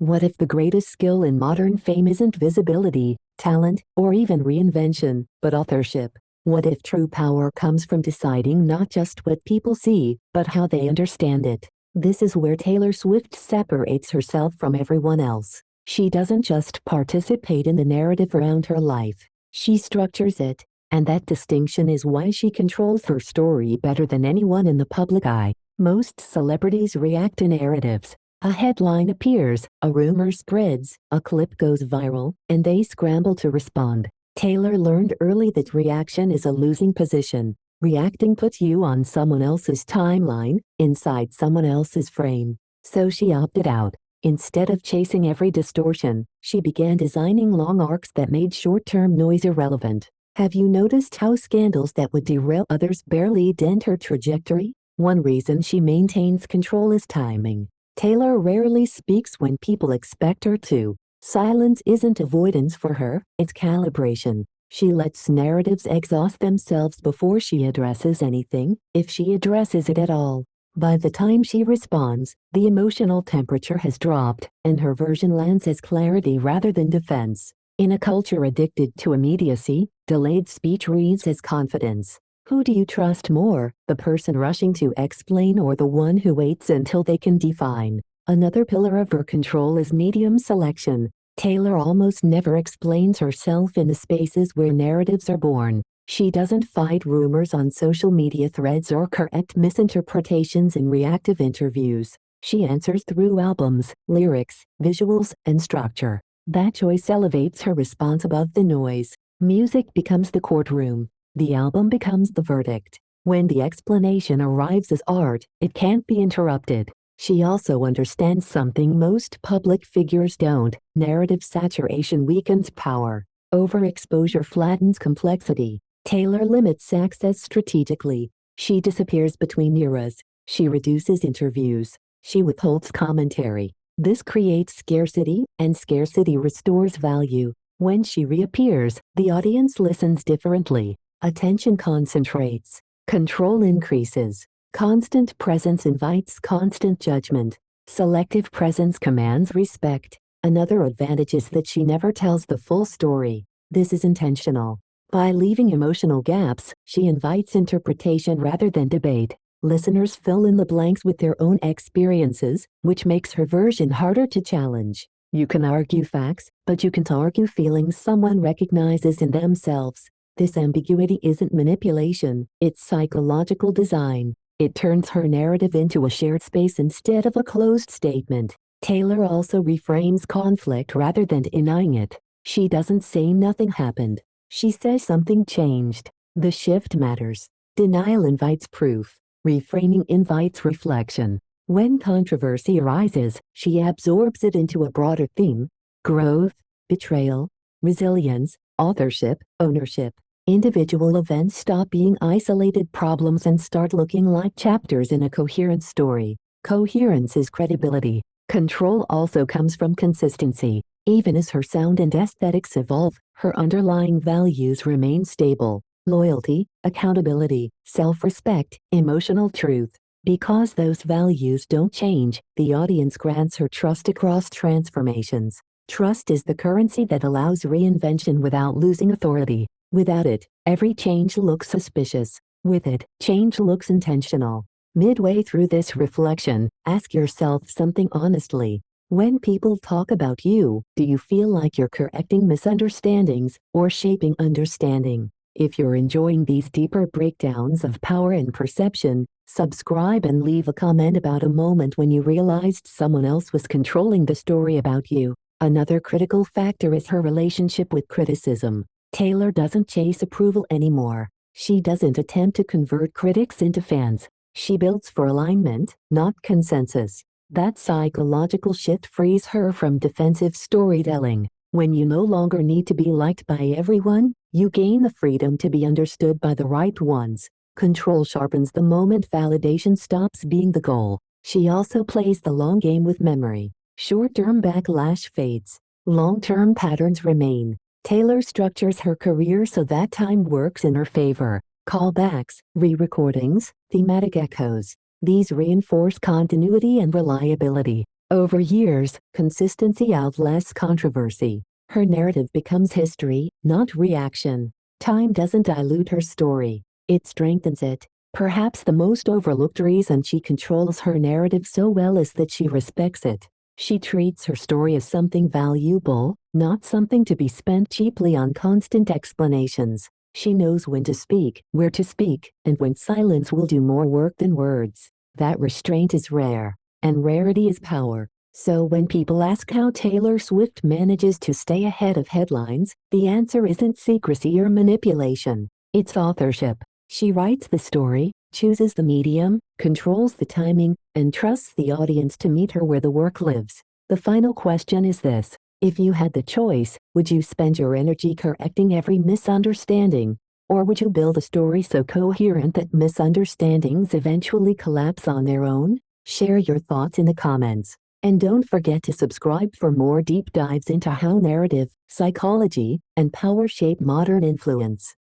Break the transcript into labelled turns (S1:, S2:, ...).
S1: What if the greatest skill in modern fame isn't visibility, talent, or even reinvention, but authorship? What if true power comes from deciding not just what people see, but how they understand it? This is where Taylor Swift separates herself from everyone else. She doesn't just participate in the narrative around her life, she structures it. And that distinction is why she controls her story better than anyone in the public eye. Most celebrities react to narratives. A headline appears, a rumor spreads, a clip goes viral, and they scramble to respond. Taylor learned early that reaction is a losing position. Reacting puts you on someone else's timeline, inside someone else's frame. So she opted out. Instead of chasing every distortion, she began designing long arcs that made short-term noise irrelevant. Have you noticed how scandals that would derail others barely dent her trajectory? One reason she maintains control is timing. Taylor rarely speaks when people expect her to. Silence isn't avoidance for her, it's calibration. She lets narratives exhaust themselves before she addresses anything, if she addresses it at all. By the time she responds, the emotional temperature has dropped, and her version lands as clarity rather than defense. In a culture addicted to immediacy, delayed speech reads as confidence. Who do you trust more, the person rushing to explain or the one who waits until they can define? Another pillar of her control is medium selection. Taylor almost never explains herself in the spaces where narratives are born. She doesn't fight rumors on social media threads or correct misinterpretations in reactive interviews. She answers through albums, lyrics, visuals, and structure. That choice elevates her response above the noise. Music becomes the courtroom. The album becomes the verdict. When the explanation arrives as art, it can't be interrupted. She also understands something most public figures don't. Narrative saturation weakens power. Overexposure flattens complexity. Taylor limits access strategically. She disappears between eras. She reduces interviews. She withholds commentary. This creates scarcity, and scarcity restores value. When she reappears, the audience listens differently. Attention concentrates. Control increases. Constant presence invites constant judgment. Selective presence commands respect. Another advantage is that she never tells the full story. This is intentional. By leaving emotional gaps, she invites interpretation rather than debate. Listeners fill in the blanks with their own experiences, which makes her version harder to challenge. You can argue facts, but you can't argue feelings someone recognizes in themselves. This ambiguity isn't manipulation, it's psychological design. It turns her narrative into a shared space instead of a closed statement. Taylor also reframes conflict rather than denying it. She doesn't say nothing happened. She says something changed. The shift matters. Denial invites proof. Reframing invites reflection. When controversy arises, she absorbs it into a broader theme: growth, betrayal, resilience, authorship, ownership. Individual events stop being isolated problems and start looking like chapters in a coherent story. Coherence is credibility. Control also comes from consistency. Even as her sound and aesthetics evolve, her underlying values remain stable: loyalty, accountability, self-respect, emotional truth. Because those values don't change, the audience grants her trust across transformations. Trust is the currency that allows reinvention without losing authority. Without it, every change looks suspicious. With it, change looks intentional. Midway through this reflection, ask yourself something honestly. When people talk about you, do you feel like you're correcting misunderstandings or shaping understanding? If you're enjoying these deeper breakdowns of power and perception, subscribe and leave a comment about a moment when you realized someone else was controlling the story about you. Another critical factor is her relationship with criticism. Taylor doesn't chase approval anymore. She doesn't attempt to convert critics into fans. She builds for alignment, not consensus. That psychological shift frees her from defensive storytelling. When you no longer need to be liked by everyone, you gain the freedom to be understood by the right ones. Control sharpens the moment validation stops being the goal. She also plays the long game with memory. Short-term backlash fades. Long-term patterns remain. Taylor structures her career so that time works in her favor. Callbacks, re-recordings, thematic echoes. These reinforce continuity and reliability. Over years, consistency outlasts controversy. Her narrative becomes history, not reaction. Time doesn't dilute her story, it strengthens it. Perhaps the most overlooked reason she controls her narrative so well is that she respects it. She treats her story as something valuable, not something to be spent cheaply on constant explanations. She knows when to speak, where to speak, and when silence will do more work than words. That restraint is rare, and rarity is power. So when people ask how Taylor Swift manages to stay ahead of headlines, the answer isn't secrecy or manipulation. It's authorship. She writes the story, chooses the medium, controls the timing, and trusts the audience to meet her where the work lives. The final question is this: if you had the choice, would you spend your energy correcting every misunderstanding? Or would you build a story so coherent that misunderstandings eventually collapse on their own? Share your thoughts in the comments. And don't forget to subscribe for more deep dives into how narrative, psychology, and power shape modern influence.